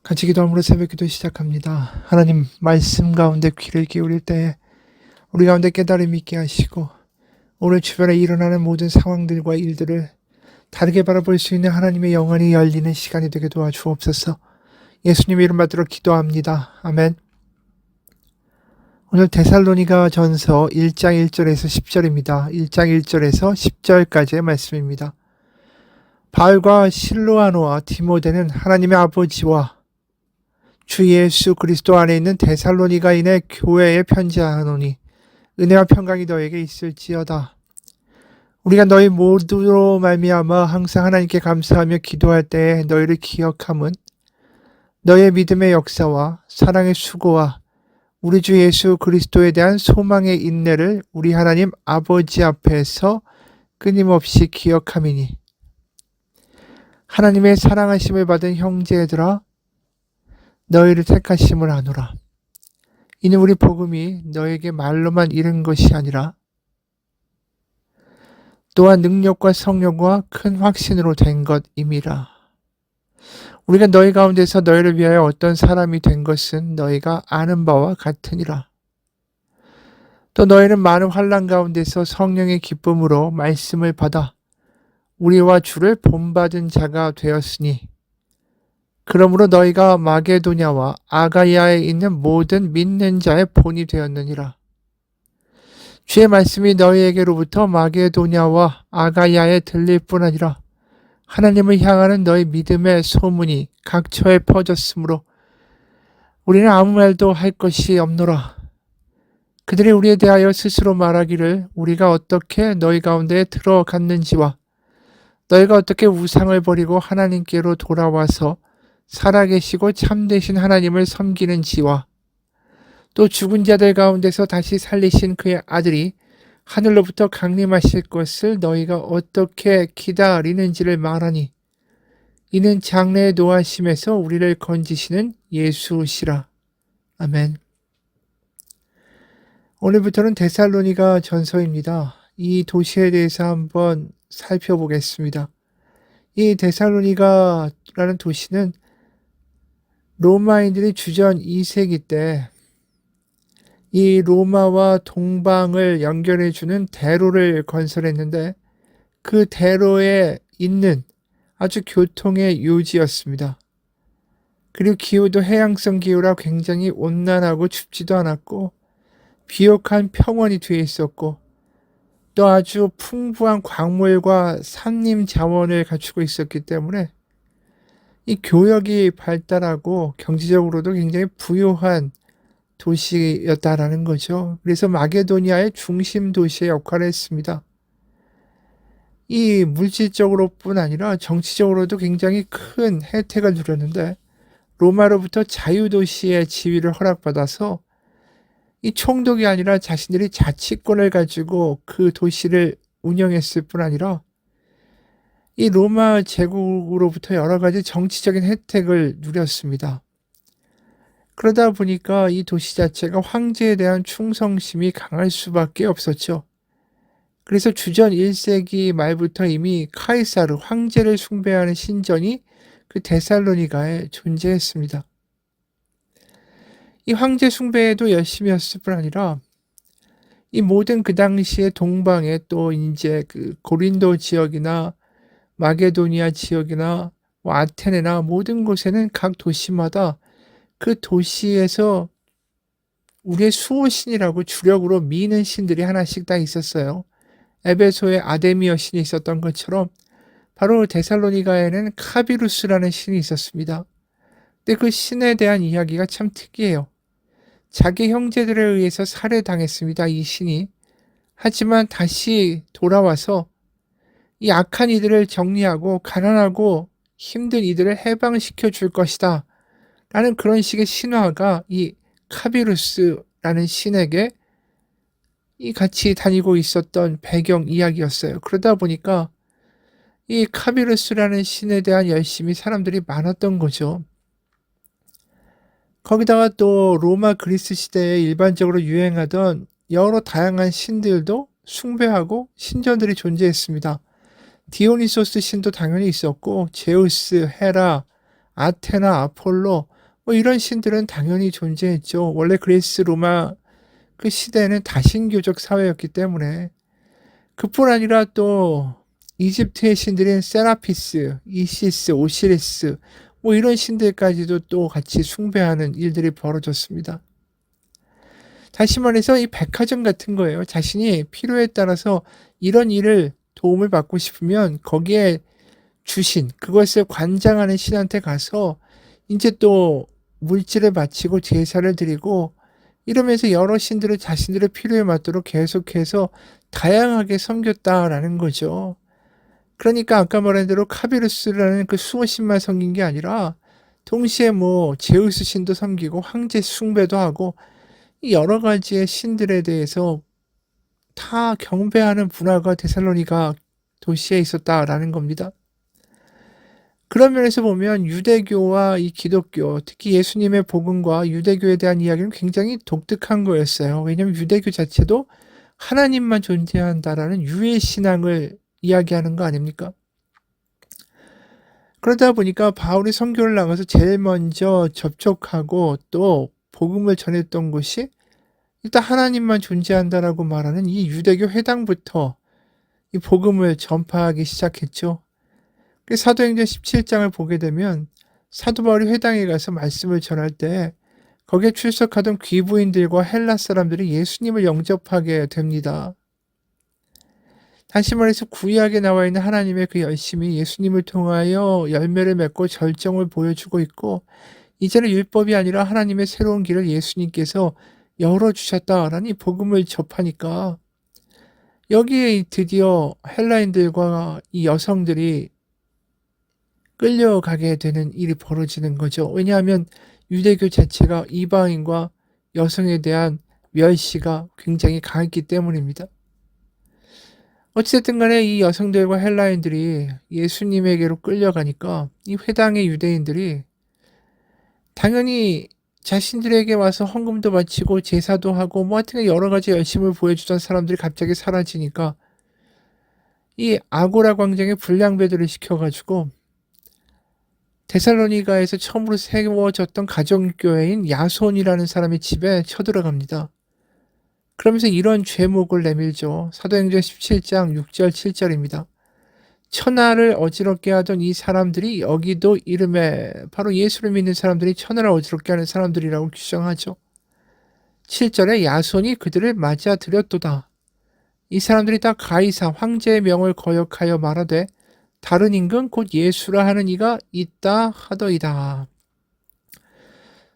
같이 기도함으로 새벽기도 시작합니다. 하나님 말씀 가운데 귀를 기울일 때에 우리 가운데 깨달음이 있게 하시고 오늘 주변에 일어나는 모든 상황들과 일들을 다르게 바라볼 수 있는 하나님의 영안이 열리는 시간이 되게 도와주옵소서. 예수님의 이름 받들어 기도합니다. 아멘. 오늘 데살로니가 전서 1장 1절에서 10절입니다. 1장 1절에서 10절까지의 말씀입니다. 바울과 실로아노와 디모데는 하나님의 아버지와 주 예수 그리스도 안에 있는 데살로니가인의 교회에 편지하노니 은혜와 평강이 너에게 있을지어다. 우리가 너희 모두로 말미암아 항상 하나님께 감사하며 기도할 때에 너희를 기억함은 너희의 믿음의 역사와 사랑의 수고와 우리 주 예수 그리스도에 대한 소망의 인내를 우리 하나님 아버지 앞에서 끊임없이 기억함이니 하나님의 사랑하심을 받은 형제들아 너희를 택하심을 아노라. 이는 우리 복음이 너에게 말로만 이른 것이 아니라 또한 능력과 성령과 큰 확신으로 된 것임이라. 우리가 너희 가운데서 너희를 위하여 어떤 사람이 된 것은 너희가 아는 바와 같으니라. 또 너희는 많은 환난 가운데서 성령의 기쁨으로 말씀을 받아 우리와 주를 본받은 자가 되었으니 그러므로 너희가 마게도냐와 아가야에 있는 모든 믿는 자의 본이 되었느니라. 주의 말씀이 너희에게로부터 마게도냐와 아가야에 들릴 뿐 아니라 하나님을 향하는 너희 믿음의 소문이 각처에 퍼졌으므로 우리는 아무 말도 할 것이 없노라. 그들이 우리에 대하여 스스로 말하기를 우리가 어떻게 너희 가운데에 들어갔는지와 너희가 어떻게 우상을 버리고 하나님께로 돌아와서 살아계시고 참되신 하나님을 섬기는지와 또 죽은 자들 가운데서 다시 살리신 그의 아들이 하늘로부터 강림하실 것을 너희가 어떻게 기다리는지를 말하니 이는 장래의 노하심에서 우리를 건지시는 예수시라. 아멘. 오늘부터는 데살로니가 전서입니다. 이 도시에 대해서 한번 살펴보겠습니다. 이 데살로니가라는 도시는 로마인들이 주전 2세기 때 이 로마와 동방을 연결해주는 대로를 건설했는데 그 대로에 있는 아주 교통의 요지였습니다. 그리고 기후도 해양성 기후라 굉장히 온난하고 춥지도 않았고 비옥한 평원이 뒤에 있었고 또 아주 풍부한 광물과 산림 자원을 갖추고 있었기 때문에 이 교역이 발달하고 경제적으로도 굉장히 부유한 도시였다라는 거죠. 그래서 마게도니아의 중심 도시의 역할을 했습니다. 이 물질적으로뿐 아니라 정치적으로도 굉장히 큰 혜택을 누렸는데 로마로부터 자유도시의 지위를 허락받아서 이 총독이 아니라 자신들이 자치권을 가지고 그 도시를 운영했을 뿐 아니라 이 로마 제국으로부터 여러 가지 정치적인 혜택을 누렸습니다. 그러다 보니까 이 도시 자체가 황제에 대한 충성심이 강할 수밖에 없었죠. 그래서 주전 1세기 말부터 이미 카이사르 황제를 숭배하는 신전이 그 데살로니가에 존재했습니다. 이 황제 숭배에도 열심히 했을 뿐 아니라 이 모든 그 당시에 동방에 또 이제 그 고린도 지역이나 마게도니아 지역이나 아테네나 모든 곳에는 각 도시마다 그 도시에서 우리의 수호신이라고 주력으로 미는 신들이 하나씩 다 있었어요. 에베소에 아데미어 신이 있었던 것처럼 바로 데살로니가에는 카비루스라는 신이 있었습니다. 근데 그 신에 대한 이야기가 참 특이해요. 자기 형제들에 의해서 살해당했습니다. 이 신이. 하지만 다시 돌아와서 이 악한 이들을 정리하고 가난하고 힘든 이들을 해방시켜 줄 것이다. 라는 그런 식의 신화가 이 카비루스라는 신에게 이 같이 다니고 있었던 배경 이야기였어요. 그러다 보니까 이 카비루스라는 신에 대한 열심이 사람들이 많았던 거죠. 거기다가 또 로마 그리스 시대에 일반적으로 유행하던 여러 다양한 신들도 숭배하고 신전들이 존재했습니다. 디오니소스 신도 당연히 있었고 제우스, 헤라, 아테나, 아폴로 뭐 이런 신들은 당연히 존재했죠. 원래 그리스 로마 그 시대는 다신교적 사회였기 때문에. 그뿐 아니라 또 이집트의 신들인 세라피스, 이시스, 오시리스 뭐 이런 신들까지도 또 같이 숭배하는 일들이 벌어졌습니다. 다시 말해서 이 백화점 같은 거예요. 자신이 필요에 따라서 이런 일을 도움을 받고 싶으면 거기에 주신 그것을 관장하는 신한테 가서 인제 또 물질을 바치고 제사를 드리고 이러면서 여러 신들을 자신들의 필요에 맞도록 계속해서 다양하게 섬겼다라는 거죠. 그러니까 아까 말한 대로 카비루스라는 그 수호신만 섬긴 게 아니라 동시에 뭐 제우스 신도 섬기고 황제 숭배도 하고 이 여러 가지의 신들에 대해서 다 경배하는 문화가 데살로니가 도시에 있었다라는 겁니다. 그런 면에서 보면 유대교와 이 기독교, 특히 예수님의 복음과 유대교에 대한 이야기는 굉장히 독특한 거였어요. 왜냐하면 유대교 자체도 하나님만 존재한다라는 유해 신앙을 이야기하는 거 아닙니까? 그러다 보니까 바울이 선교를 나가서 제일 먼저 접촉하고 또 복음을 전했던 곳이 일단 하나님만 존재한다라고 말하는 이 유대교 회당부터 이 복음을 전파하기 시작했죠. 사도행전 17장을 보게 되면 사도 바울이 회당에 가서 말씀을 전할 때 거기에 출석하던 귀부인들과 헬라 사람들이 예수님을 영접하게 됩니다. 다시 말해서 구약에 나와 있는 하나님의 그 열심이 예수님을 통하여 열매를 맺고 절정을 보여주고 있고 이제는 율법이 아니라 하나님의 새로운 길을 예수님께서 열어주셨다라는 복음을 접하니까 여기에 드디어 헬라인들과 이 여성들이 끌려가게 되는 일이 벌어지는 거죠. 왜냐하면 유대교 자체가 이방인과 여성에 대한 멸시가 굉장히 강했기 때문입니다. 어찌됐든 간에 이 여성들과 헬라인들이 예수님에게로 끌려가니까 이 회당의 유대인들이 당연히 자신들에게 와서 헌금도 바치고 제사도 하고 뭐 하여튼 여러 가지 열심을 보여주던 사람들이 갑자기 사라지니까 이 아고라 광장에 불량배들을 시켜가지고 데살로니가에서 처음으로 세워졌던 가정교회인 야손이라는 사람의 집에 쳐들어갑니다. 그러면서 이런 죄목을 내밀죠. 사도행전 17장 6절 7절입니다. 천하를 어지럽게 하던 이 사람들이 여기도 이름에 바로 예수를 믿는 사람들이 천하를 어지럽게 하는 사람들이라고 규정하죠. 7절에 야손이 그들을 맞아들였도다. 이 사람들이 다 가이사 황제의 명을 거역하여 말하되 다른 임금 곧 예수라 하는 이가 있다 하더이다.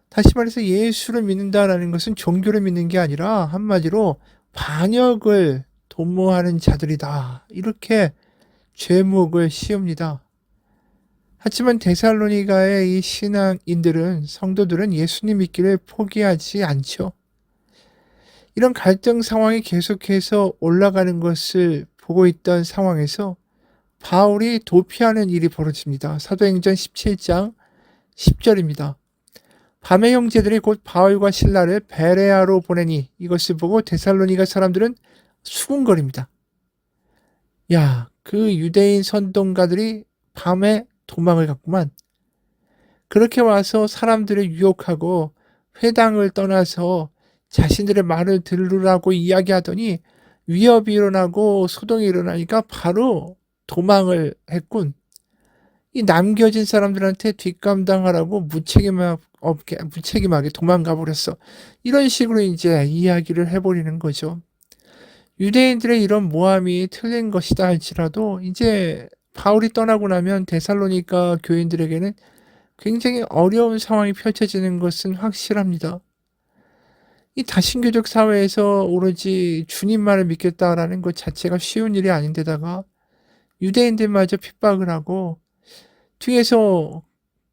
다시 말해서 예수를 믿는다라는 것은 종교를 믿는 게 아니라 한마디로 반역을 도모하는 자들이다. 이렇게 죄목을 씌웁니다. 하지만 데살로니가의 이 신앙인들은 성도들은 예수님 믿기를 포기하지 않죠. 이런 갈등 상황이 계속해서 올라가는 것을 보고 있던 상황에서 바울이 도피하는 일이 벌어집니다. 사도행전 17장 10절입니다. 밤에 형제들이 곧 바울과 실라를 베레아로 보내니 이것을 보고 데살로니가 사람들은 수군거립니다. 야, 그 유대인 선동가들이 밤에 도망을 갔구만. 그렇게 와서 사람들을 유혹하고 회당을 떠나서 자신들의 말을 들으라고 이야기하더니 위협이 일어나고 소동이 일어나니까 바로 도망을 했군. 이 남겨진 사람들한테 뒷감당하라고 무책임하게 도망가 버렸어. 이런 식으로 이제 이야기를 해버리는 거죠. 유대인들의 이런 모함이 틀린 것이다 할지라도 이제 바울이 떠나고 나면 데살로니가 교인들에게는 굉장히 어려운 상황이 펼쳐지는 것은 확실합니다. 이 다신교적 사회에서 오로지 주님만을 믿겠다라는 것 자체가 쉬운 일이 아닌데다가 유대인들마저 핍박을 하고 뒤에서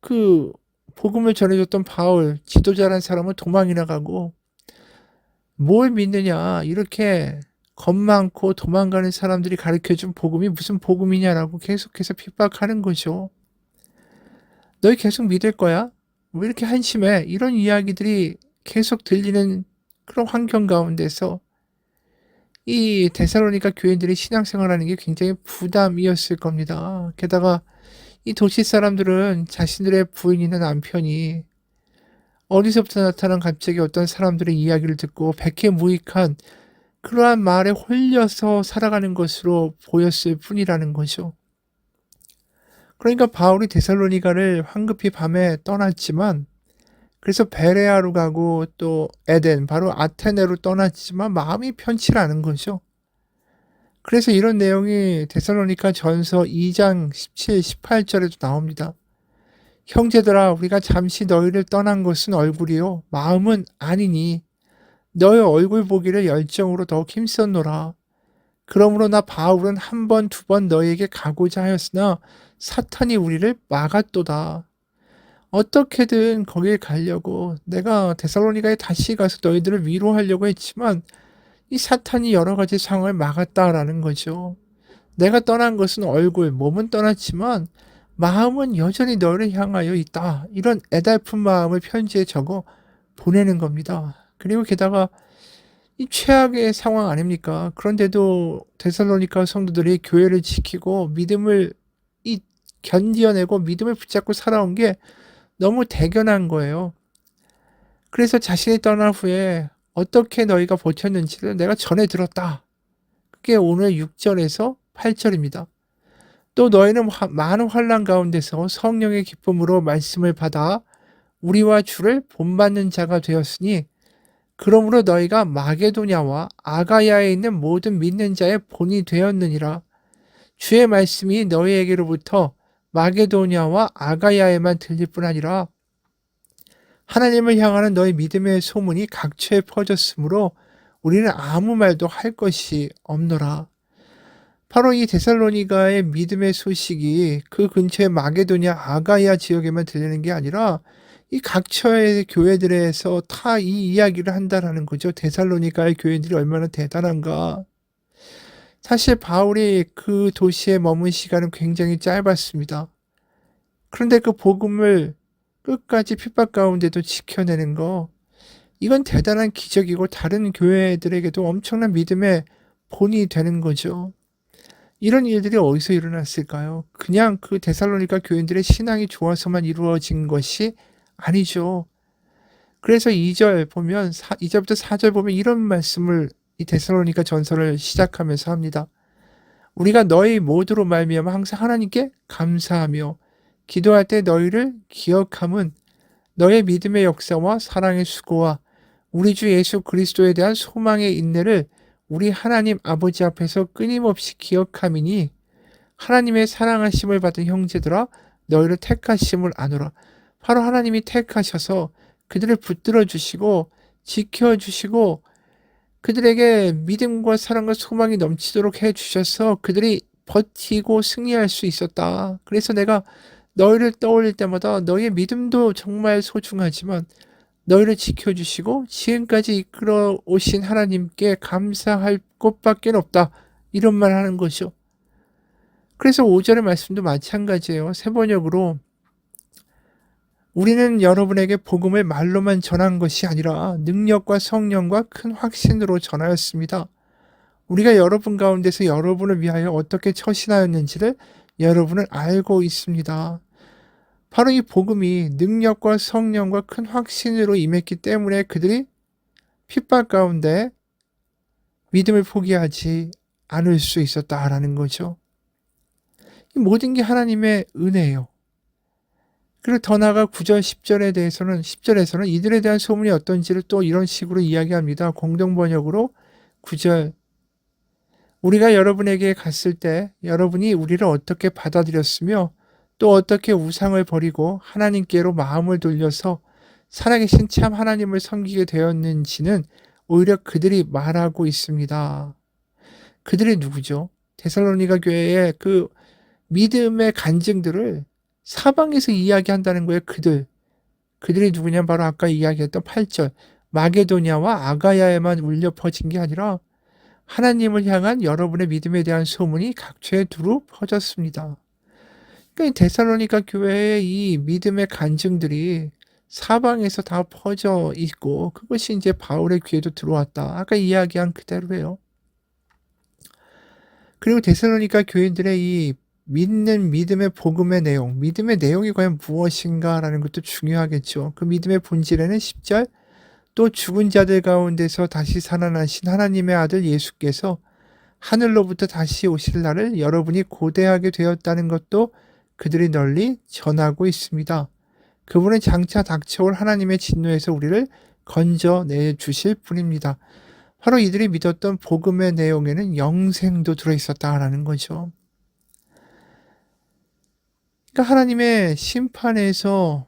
그 복음을 전해줬던 바울, 지도자란 사람은 도망이나 가고 뭘 믿느냐 이렇게 겁 많고 도망가는 사람들이 가르쳐준 복음이 무슨 복음이냐라고 계속해서 핍박하는 거죠. 너희 계속 믿을 거야? 왜 이렇게 한심해? 이런 이야기들이 계속 들리는 그런 환경 가운데서 이 데살로니가 교인들이 신앙생활하는 게 굉장히 부담이었을 겁니다. 게다가 이 도시 사람들은 자신들의 부인이나 남편이 어디서부터 나타난 갑자기 어떤 사람들의 이야기를 듣고 백해무익한 그러한 말에 홀려서 살아가는 것으로 보였을 뿐이라는 거죠. 그러니까 바울이 데살로니가를 황급히 밤에 떠났지만, 그래서 베레아로 가고 또 에덴 바로 아테네로 떠났지만 마음이 편치 않은 거죠. 그래서 이런 내용이 데살로니가 전서 2장 17, 18절에도 나옵니다. 형제들아, 우리가 잠시 너희를 떠난 것은 얼굴이요 마음은 아니니 너희 얼굴 보기를 열정으로 더욱 힘썼노라. 그러므로 나 바울은 한 번, 두 번 너희에게 가고자 하였으나 사탄이 우리를 막았도다. 어떻게든 거길 가려고 내가 데살로니가에 다시 가서 너희들을 위로하려고 했지만 이 사탄이 여러 가지 상황을 막았다라는 거죠. 내가 떠난 것은 얼굴, 몸은 떠났지만 마음은 여전히 너를 향하여 있다. 이런 애달픈 마음을 편지에 적어 보내는 겁니다. 그리고 게다가 이 최악의 상황 아닙니까? 그런데도 데살로니가 성도들이 교회를 지키고 믿음을 견디어내고 믿음을 붙잡고 살아온 게 너무 대견한 거예요. 그래서 자신이 떠난 후에 어떻게 너희가 버텼는지를 내가 전해 들었다. 그게 오늘 6절에서 8절입니다. 또 너희는 많은 환난 가운데서 성령의 기쁨으로 말씀을 받아 우리와 주를 본받는 자가 되었으니 그러므로 너희가 마게도냐와 아가야에 있는 모든 믿는 자의 본이 되었느니라. 주의 말씀이 너희에게로부터 마게도냐와 아가야에만 들릴 뿐 아니라 하나님을 향하는 너희 믿음의 소문이 각처에 퍼졌으므로 우리는 아무 말도 할 것이 없노라. 바로 이 데살로니가의 믿음의 소식이 그 근처의 마게도냐 아가야 지역에만 들리는 게 아니라 이 각처의 교회들에서 다 이 이야기를 한다라는 거죠. 데살로니가의 교회들이 얼마나 대단한가. 사실 바울이 그 도시에 머문 시간은 굉장히 짧았습니다. 그런데 그 복음을 끝까지 핍박 가운데도 지켜내는 거, 이건 대단한 기적이고 다른 교회들에게도 엄청난 믿음의 본이 되는 거죠. 이런 일들이 어디서 일어났을까요? 그냥 그 데살로니가 교인들의 신앙이 좋아서만 이루어진 것이 아니죠. 그래서 2절 보면 2절부터 4절 보면 이런 말씀을 이 데살로니가 전서를 시작하면서 합니다. 우리가 너희 모두로 말미암아 항상 하나님께 감사하며 기도할 때 너희를 기억함은 너의 믿음의 역사와 사랑의 수고와 우리 주 예수 그리스도에 대한 소망의 인내를 우리 하나님 아버지 앞에서 끊임없이 기억함이니 하나님의 사랑하심을 받은 형제들아 너희를 택하심을 아노라. 바로 하나님이 택하셔서 그들을 붙들어 주시고 지켜주시고 그들에게 믿음과 사랑과 소망이 넘치도록 해주셔서 그들이 버티고 승리할 수 있었다. 그래서 내가 너희를 떠올릴 때마다 너희의 믿음도 정말 소중하지만 너희를 지켜주시고 지금까지 이끌어 오신 하나님께 감사할 것밖에 없다. 이런 말 하는 거죠. 그래서 5절의 말씀도 마찬가지예요. 새 번역으로 우리는 여러분에게 복음을 말로만 전한 것이 아니라 능력과 성령과 큰 확신으로 전하였습니다. 우리가 여러분 가운데서 여러분을 위하여 어떻게 처신하였는지를 여러분은 알고 있습니다. 바로 이 복음이 능력과 성령과 큰 확신으로 임했기 때문에 그들이 핍박 가운데 믿음을 포기하지 않을 수 있었다라는 거죠. 이 모든 게 하나님의 은혜예요. 그리고 더 나아가 9절 10절에서는 이들에 대한 소문이 어떤지를 또 이런 식으로 이야기합니다. 공동번역으로 9절 우리가 여러분에게 갔을 때 여러분이 우리를 어떻게 받아들였으며 또 어떻게 우상을 버리고 하나님께로 마음을 돌려서 살아계신 참 하나님을 섬기게 되었는지는 오히려 그들이 말하고 있습니다. 그들이 누구죠? 데살로니가 교회의 그 믿음의 간증들을 사방에서 이야기한다는 거예요. 그들이 누구냐? 바로 아까 이야기했던 8절 마게도냐와 아가야에만 울려 퍼진 게 아니라 하나님을 향한 여러분의 믿음에 대한 소문이 각처에 두루 퍼졌습니다. 그러니까 데살로니가 교회의 이 믿음의 간증들이 사방에서 다 퍼져 있고 그것이 이제 바울의 귀에도 들어왔다. 아까 이야기한 그대로예요. 그리고 데살로니가 교인들의 이 믿는 믿음의 복음의 내용, 믿음의 내용이 과연 무엇인가라는 것도 중요하겠죠. 그 믿음의 본질에는 10절 또 죽은 자들 가운데서 다시 살아나신 하나님의 아들 예수께서 하늘로부터 다시 오실 날을 여러분이 고대하게 되었다는 것도 그들이 널리 전하고 있습니다. 그분은 장차 닥쳐올 하나님의 진노에서 우리를 건져내 주실 분입니다. 바로 이들이 믿었던 복음의 내용에는 영생도 들어있었다라는 거죠. 그러니까 하나님의 심판에서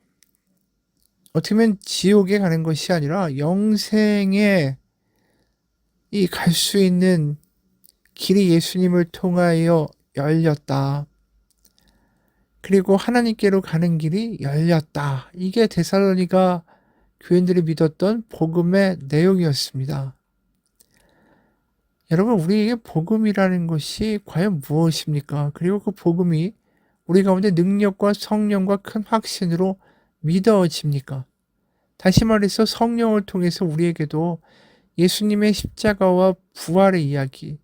어떻게 보면 지옥에 가는 것이 아니라 영생에 갈 수 있는 길이 예수님을 통하여 열렸다. 그리고 하나님께로 가는 길이 열렸다. 이게 데살로니가 교인들이 믿었던 복음의 내용이었습니다. 여러분, 우리에게 복음이라는 것이 과연 무엇입니까? 그리고 그 복음이 우리 가운데 능력과 성령과 큰 확신으로 믿어집니까? 다시 말해서 성령을 통해서 우리에게도 예수님의 십자가와 부활의 이야기,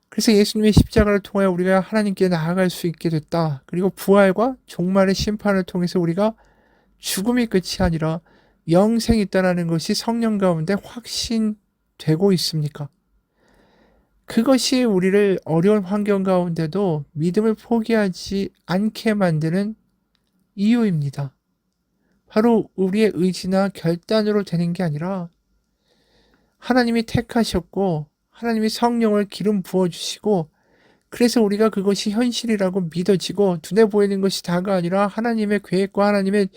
그래서 예수님의 십자가를 통하여 우리가 하나님께 나아갈 수 있게 됐다. 그리고 부활과 종말의 심판을 통해서 우리가 죽음이 끝이 아니라 영생이 있다는 것이 성령 가운데 확신되고 있습니까? 그것이 우리를 어려운 환경 가운데도 믿음을 포기하지 않게 만드는 이유입니다. 바로 우리의 의지나 결단으로 되는 게 아니라 하나님이 택하셨고 하나님이 성령을 기름 부어주시고 그래서 우리가 그것이 현실이라고 믿어지고 눈에 보이는 것이 다가 아니라 하나님의 계획과 하나님의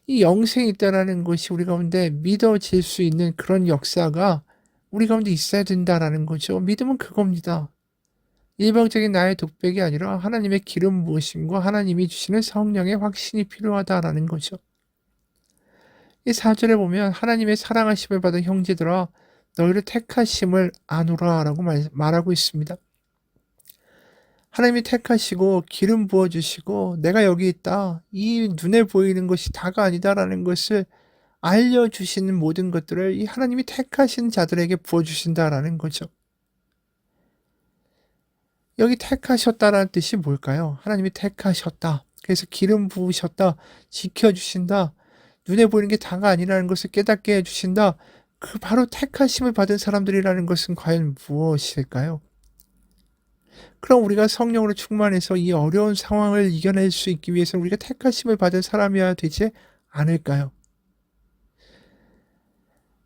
이 영생이 있다는 것이 우리 가운데 믿어질 수 있는 그런 역사가 우리 가운데 있어야 된다라는 거죠. 믿음은 그겁니다. 일방적인 나의 독백이 아니라 하나님의 기름 부으심과 하나님이 주시는 성령의 확신이 필요하다라는 거죠. 이 4절에 보면 하나님의 사랑하심을 받은 형제들아 너희를 택하심을 아노라 라고 말하고 있습니다. 하나님이 택하시고 기름 부어주시고 내가 여기 있다. 이 눈에 보이는 것이 다가 아니다라는 것을 알려주시는 모든 것들을 이 하나님이 택하신 자들에게 부어주신다라는 거죠. 여기 택하셨다라는 뜻이 뭘까요? 하나님이 택하셨다. 그래서 기름 부으셨다. 지켜주신다. 눈에 보이는 게 다가 아니라는 것을 깨닫게 해주신다. 그 바로 택하심을 받은 사람들이라는 것은 과연 무엇일까요? 그럼 우리가 성령으로 충만해서 이 어려운 상황을 이겨낼 수 있기 위해서는 우리가 택하심을 받은 사람이어야 되지 않을까요?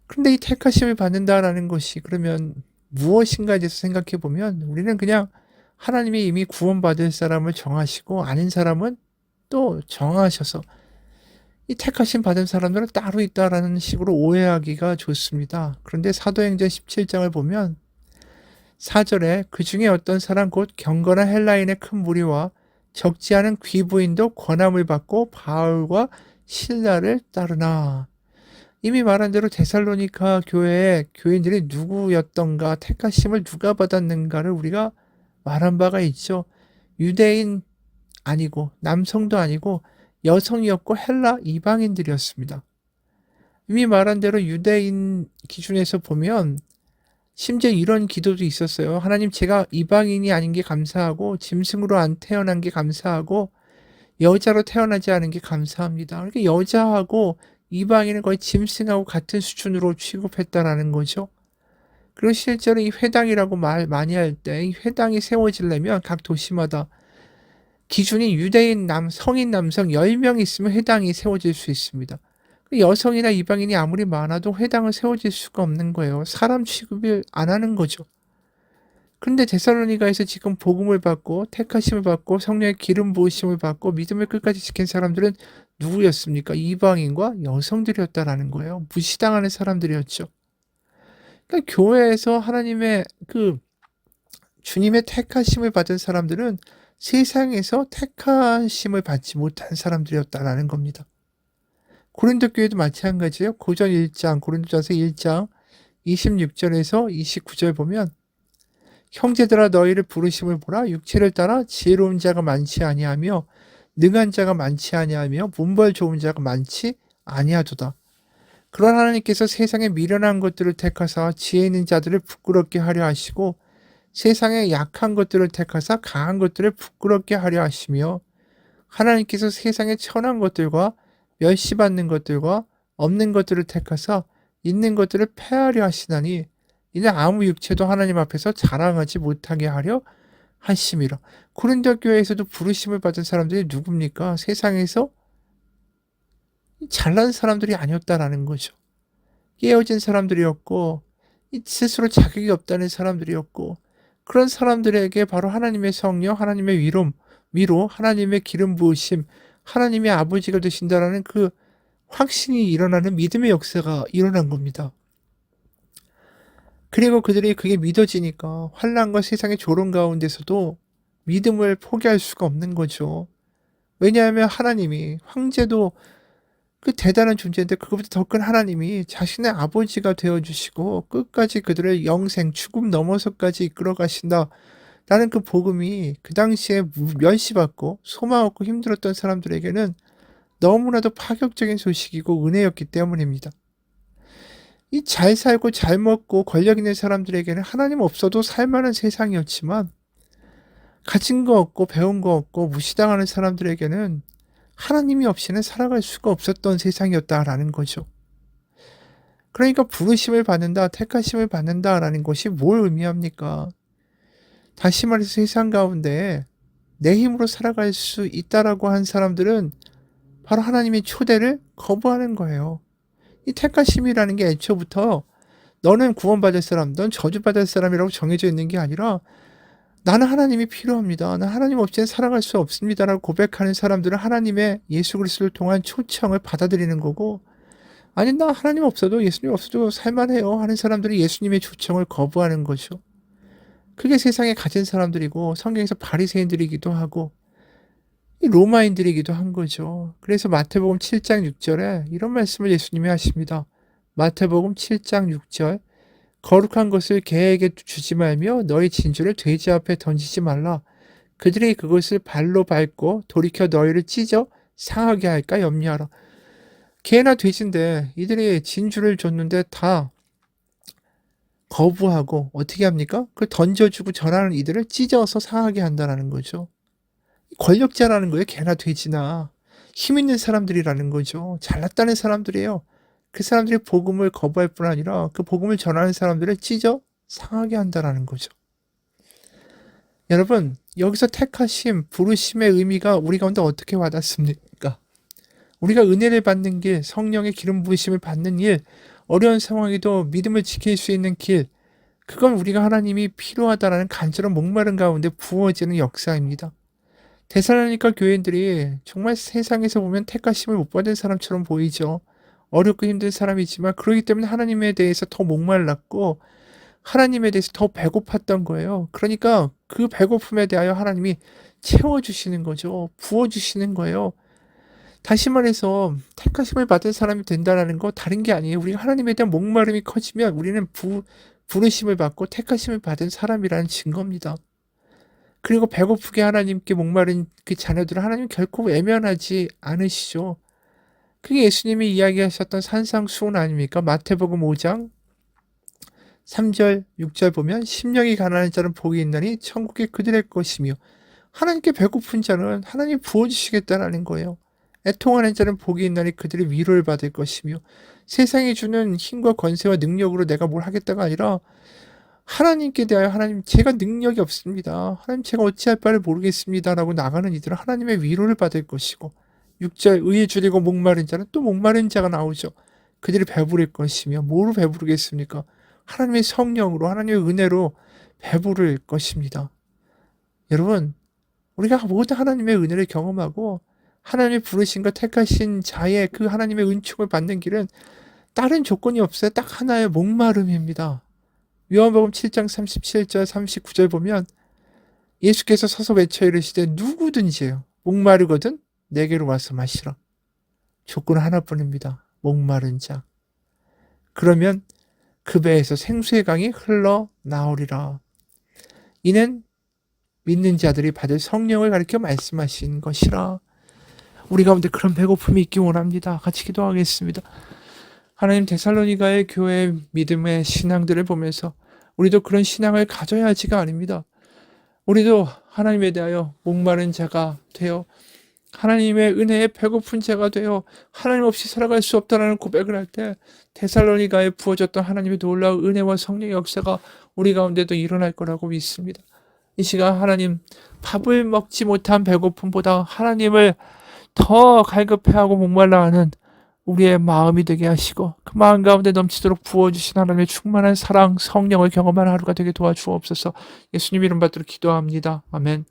그런데 이 택하심을 받는다라는 것이 그러면 무엇인가에 대해서 생각해 보면 우리는 그냥 하나님이 이미 구원받을 사람을 정하시고 아닌 사람은 또 정하셔서 이 택하심 받은 사람들은 따로 있다라는 식으로 오해하기가 좋습니다. 그런데 사도행전 17장을 보면 4절에 그 중에 어떤 사람 곧 경건한 헬라인의 큰 무리와 적지 않은 귀부인도 권함을 받고 바울과 실라를 따르나. 이미 말한 대로 데살로니가 교회의 교인들이 누구였던가 택하심을 누가 받았는가를 우리가 말한 바가 있죠. 유대인 아니고 남성도 아니고 여성이었고 헬라 이방인들이었습니다. 이미 말한 대로 유대인 기준에서 보면 심지어 이런 기도도 있었어요. 하나님 제가 이방인이 아닌 게 감사하고 짐승으로 안 태어난 게 감사하고 여자로 태어나지 않은 게 감사합니다. 그러니까 여자하고 이방인은 거의 짐승하고 같은 수준으로 취급했다라는 거죠. 그리고 실제로 이 회당이라고 말 많이 할 때 이 회당이 세워지려면 각 도시마다 기준이 유대인 성인 남성 10명 있으면 회당이 세워질 수 있습니다. 여성이나 이방인이 아무리 많아도 회당을 세워질 수가 없는 거예요. 사람 취급을 안 하는 거죠. 그런데 데살로니가에서 지금 복음을 받고 택하심을 받고 성령의 기름 부으심을 받고 믿음을 끝까지 지킨 사람들은 누구였습니까? 이방인과 여성들이었다라는 거예요. 무시당하는 사람들이었죠. 그러니까 교회에서 하나님의 주님의 택하심을 받은 사람들은 세상에서 택하심을 받지 못한 사람들이었다라는 겁니다. 고린도 교회도 마찬가지예요. 고전 1장, 고린도전서 1장 26절에서 29절 보면 형제들아 너희를 부르심을 보라 육체를 따라 지혜로운 자가 많지 아니하며 능한 자가 많지 아니하며 문벌 좋은 자가 많지 아니하도다. 그러나 하나님께서 세상에 미련한 것들을 택하사 지혜 있는 자들을 부끄럽게 하려 하시고 세상의 약한 것들을 택하사 강한 것들을 부끄럽게 하려 하시며 하나님께서 세상의 천한 것들과 멸시받는 것들과 없는 것들을 택하사 있는 것들을 폐하려 하시나니 이는 아무 육체도 하나님 앞에서 자랑하지 못하게 하려 하심이라. 고린도 교회에서도 부르심을 받은 사람들이 누굽니까? 세상에서 잘난 사람들이 아니었다라는 거죠. 깨어진 사람들이었고 스스로 자격이 없다는 사람들이었고 그런 사람들에게 바로 하나님의 성령, 하나님의 위로, 하나님의 기름 부으심, 하나님의 아버지가 되신다라는 그 확신이 일어나는 믿음의 역사가 일어난 겁니다. 그리고 그들이 그게 믿어지니까 환난과 세상의 조롱 가운데서도 믿음을 포기할 수가 없는 거죠. 왜냐하면 하나님이 황제도 그 대단한 존재인데 그것보다 더 큰 하나님이 자신의 아버지가 되어주시고 끝까지 그들의 영생, 죽음 넘어서까지 이끌어 가신다. 라는 그 복음이 그 당시에 멸시받고 소망 없고 힘들었던 사람들에게는 너무나도 파격적인 소식이고 은혜였기 때문입니다. 이 잘 살고 잘 먹고 권력 있는 사람들에게는 하나님 없어도 살만한 세상이었지만 가진 거 없고 배운 거 없고 무시당하는 사람들에게는 하나님이 없이는 살아갈 수가 없었던 세상이었다라는 거죠. 그러니까 부르심을 받는다, 택하심을 받는다라는 것이 뭘 의미합니까? 다시 말해서 세상 가운데 내 힘으로 살아갈 수 있다라고 한 사람들은 바로 하나님의 초대를 거부하는 거예요. 이 택하심이라는 게 애초부터 너는 구원받을 사람, 넌 저주받을 사람이라고 정해져 있는 게 아니라 나는 하나님이 필요합니다. 나는 하나님 없이는 살아갈 수 없습니다라고 고백하는 사람들은 하나님의 예수 그리스도를 통한 초청을 받아들이는 거고 아니 나 하나님 없어도 예수님 없어도 살만해요 하는 사람들이 예수님의 초청을 거부하는 거죠. 그게 세상에 가진 사람들이고 성경에서 바리새인들이기도 하고 이 로마인들이기도 한 거죠. 그래서 마태복음 7장 6절에 이런 말씀을 예수님이 하십니다. 마태복음 7장 6절 거룩한 것을 개에게 주지 말며 너희 진주를 돼지 앞에 던지지 말라. 그들이 그것을 발로 밟고 돌이켜 너희를 찢어 상하게 할까 염려하라. 개나 돼지인데 이들이 진주를 줬는데 다 거부하고 어떻게 합니까? 그걸 던져주고 전하는 이들을 찢어서 상하게 한다는 거죠. 권력자라는 거예요. 개나 돼지나 힘 있는 사람들이라는 거죠. 잘났다는 사람들이에요. 그 사람들이 복음을 거부할 뿐 아니라 그 복음을 전하는 사람들을 찢어 상하게 한다는 거죠. 여러분 여기서 택하심, 부르심의 의미가 우리 가운데 어떻게 와닿습니까? 우리가 은혜를 받는 길, 성령의 기름 부으심을 받는 일, 어려운 상황에도 믿음을 지킬 수 있는 길, 그건 우리가 하나님이 필요하다라는 간절한 목마른 가운데 부어지는 역사입니다. 데살로니가 교인들이 정말 세상에서 보면 택하심을 못 받은 사람처럼 보이죠. 어렵고 힘든 사람이지만 그러기 때문에 하나님에 대해서 더 목말랐고 하나님에 대해서 더 배고팠던 거예요. 그러니까 그 배고픔에 대하여 하나님이 채워주시는 거죠. 부어주시는 거예요. 다시 말해서 택하심을 받은 사람이 된다는 거 다른 게 아니에요. 우리가 하나님에 대한 목마름이 커지면 우리는 부르심을 받고 택하심을 받은 사람이라는 증거입니다. 그리고 배고프게 하나님께 목마른 그 자녀들을 하나님 결코 외면하지 않으시죠. 그게 예수님이 이야기하셨던 산상수훈 아닙니까? 마태복음 5장 3절 6절 보면 심령이 가난한 자는 복이 있나니 천국이 그들의 것이며 하나님께 배고픈 자는 하나님 부어주시겠다라는 거예요. 애통하는 자는 복이 있나니 그들이 위로를 받을 것이며 세상이 주는 힘과 권세와 능력으로 내가 뭘 하겠다가 아니라 하나님께 대하여 하나님 제가 능력이 없습니다. 하나님 제가 어찌할 바를 모르겠습니다. 라고 나가는 이들은 하나님의 위로를 받을 것이고 6절 의에 줄이고 목마른 자는 또 목마른 자가 나오죠. 그들이 배부를 것이며 뭐로 배부르겠습니까? 하나님의 성령으로 하나님의 은혜로 배부를 것입니다. 여러분 우리가 모두 하나님의 은혜를 경험하고 하나님의 부르심과 택하신 자의 그 하나님의 은총을 받는 길은 다른 조건이 없어요. 딱 하나의 목마름입니다. 요한복음 7장 37절 39절 보면 예수께서 서서 외쳐 이르시되 누구든지요 목마르거든 내게로 와서 마시라. 조건 하나뿐입니다. 목마른 자. 그러면 그 배에서 생수의 강이 흘러나오리라. 이는 믿는 자들이 받을 성령을 가리켜 말씀하신 것이라. 우리 가운데 그런 배고픔이 있기 원합니다. 같이 기도하겠습니다. 하나님 데살로니가의 교회 믿음의 신앙들을 보면서 우리도 그런 신앙을 가져야 할지가 아닙니다. 우리도 하나님에 대하여 목마른 자가 되어 하나님의 은혜에 배고픈 자가 되어 하나님 없이 살아갈 수 없다라는 고백을 할 때 데살로니가에 부어졌던 하나님의 놀라운 은혜와 성령의 역사가 우리 가운데도 일어날 거라고 믿습니다. 이 시간 하나님, 밥을 먹지 못한 배고픔보다 하나님을 더 갈급해하고 목말라하는 우리의 마음이 되게 하시고 그 마음 가운데 넘치도록 부어주신 하나님의 충만한 사랑, 성령을 경험하는 하루가 되게 도와주옵소서. 예수님 이름 받들어 기도합니다. 아멘.